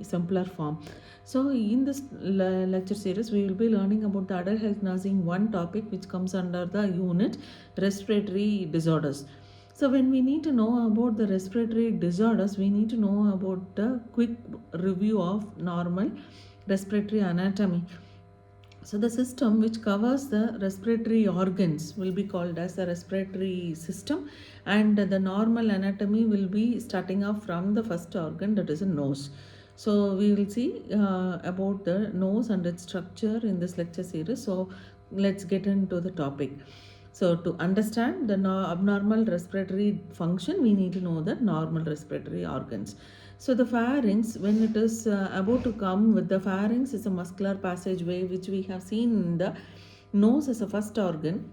simpler form. So in this lecture series, we will be learning about the adult health nursing one topic which comes under the unit respiratory disorders. So when we need to know about the respiratory disorders, we need to know about the quick review of normal respiratory anatomy. So the system which covers the respiratory organs will be called as the respiratory system, and the normal anatomy will be starting off from the first organ, that is a nose. So we will see about the nose and its structure in this lecture series. So let's get into the topic. So to understand the abnormal respiratory function, we need to know the normal respiratory organs. So the pharynx, when it is about to come with the pharynx, is a muscular passageway which we have seen in the nose as a first organ,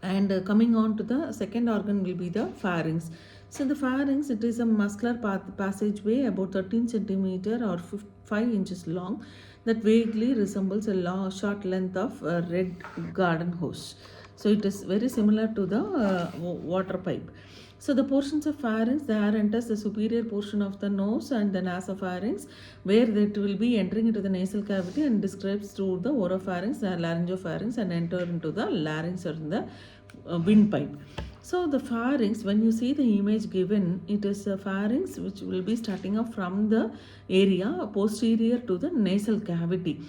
and coming on to the second organ will be the pharynx. So the pharynx, it is a muscular passageway about 13 centimeter or 5 inches long that vaguely resembles a long, short length of a red garden hose. So it is very similar to the water pipe. So the portions of pharynx, the air enters the superior portion of the nose and the nasopharynx, where it will be entering into the nasal cavity and describes through the oropharynx, the laryngopharynx, and enter into the larynx or the windpipe. So the pharynx, when you see the image given, it is a pharynx which will be starting off from the area posterior to the nasal cavity.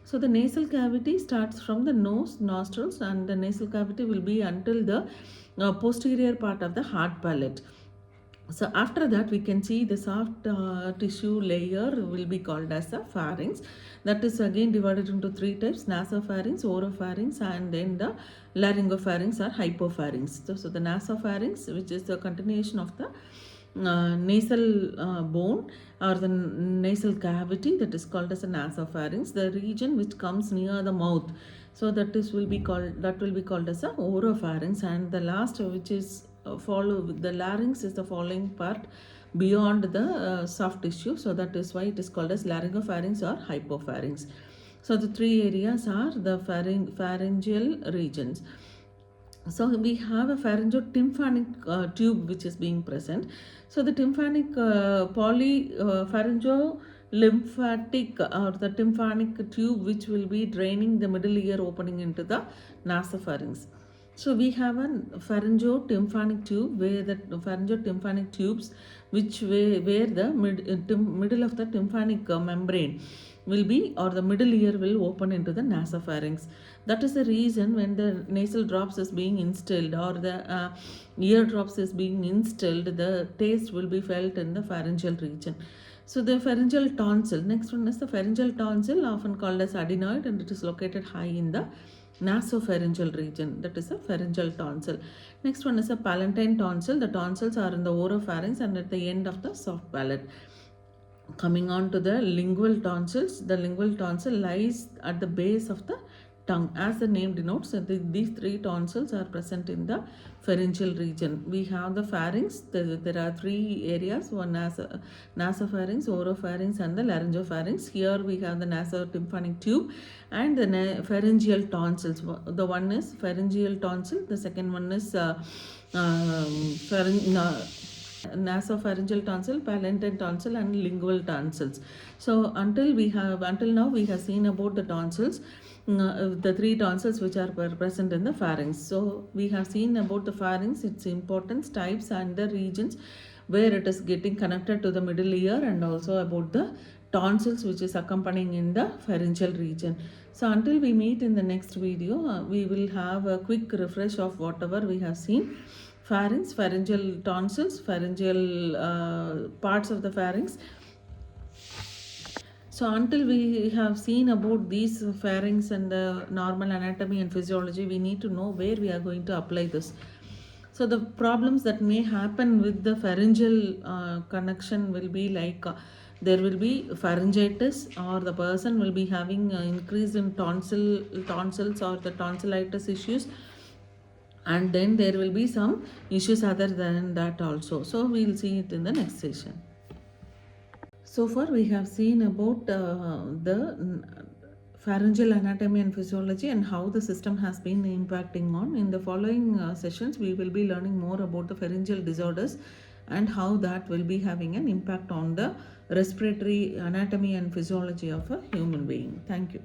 So the nasal cavity starts from the nose, nostrils, and the nasal cavity will be until the posterior part of the hard palate. So after that, we can see the soft tissue layer will be called as the pharynx. That is again divided into three types: nasopharynx, oropharynx, and then the laryngopharynx or hypopharynx. So the nasopharynx, which is the continuation of the nasal bone or the nasal cavity, that is called as a nasopharynx. The region which comes near the mouth, so that will be called as a oropharynx. And the last, which is follow with the larynx, is the following part beyond the soft tissue. So that is why it is called as laryngopharynx or hypopharynx. So the three areas are the pharyngeal regions. So we have a pharyngeal-tympanic tube which is being present. So the tympanic pharyngeal-lymphatic or the tympanic tube which will be draining the middle ear opening into the nasopharynx. So we have a pharyngeal-tympanic tube where the pharyngeal-tympanic tubes where the middle of the tympanic membrane will be, or the middle ear will open into the nasopharynx. That is the reason when the nasal drops is being instilled or the ear drops is being instilled, the taste will be felt in the pharyngeal region. So the pharyngeal tonsil, next one is the pharyngeal tonsil, often called as adenoid, and it is located high in the nasopharyngeal region. That is a pharyngeal tonsil. Next one is a palatine tonsil. The tonsils are in the oropharynx and at the end of the soft palate. Coming on to the lingual tonsils, the lingual tonsil lies at the base of the tongue. As the name denotes, these three tonsils are present in the pharyngeal region. We have the pharynx. There are three areas: one nasopharynx, oropharynx, and the laryngopharynx. Here we have the nasotympanic tube and the pharyngeal tonsils. The one is pharyngeal tonsil. The second one is nasopharyngeal tonsil, palatine tonsil, and lingual tonsils. So until now we have seen about the tonsils, the three tonsils which are present in the pharynx. So we have seen about the pharynx, its importance, types, and the regions where it is getting connected to the middle ear, and also about the tonsils which is accompanying in the pharyngeal region. So until we meet in the next video, we will have a quick refresh of whatever we have seen: pharynx, pharyngeal tonsils, pharyngeal parts of the pharynx. So until we have seen about these pharynx and the normal anatomy and physiology, we need to know where we are going to apply this. So the problems that may happen with the pharyngeal connection will be like there will be pharyngitis, or the person will be having increase in tonsils or the tonsillitis issues, and then there will be some issues other than that also. So we will see it in the next session. So far we have seen about the pharyngeal anatomy and physiology and how the system has been impacting on. In the following sessions, we will be learning more about the pharyngeal disorders and how that will be having an impact on the respiratory anatomy and physiology of a human being. Thank you.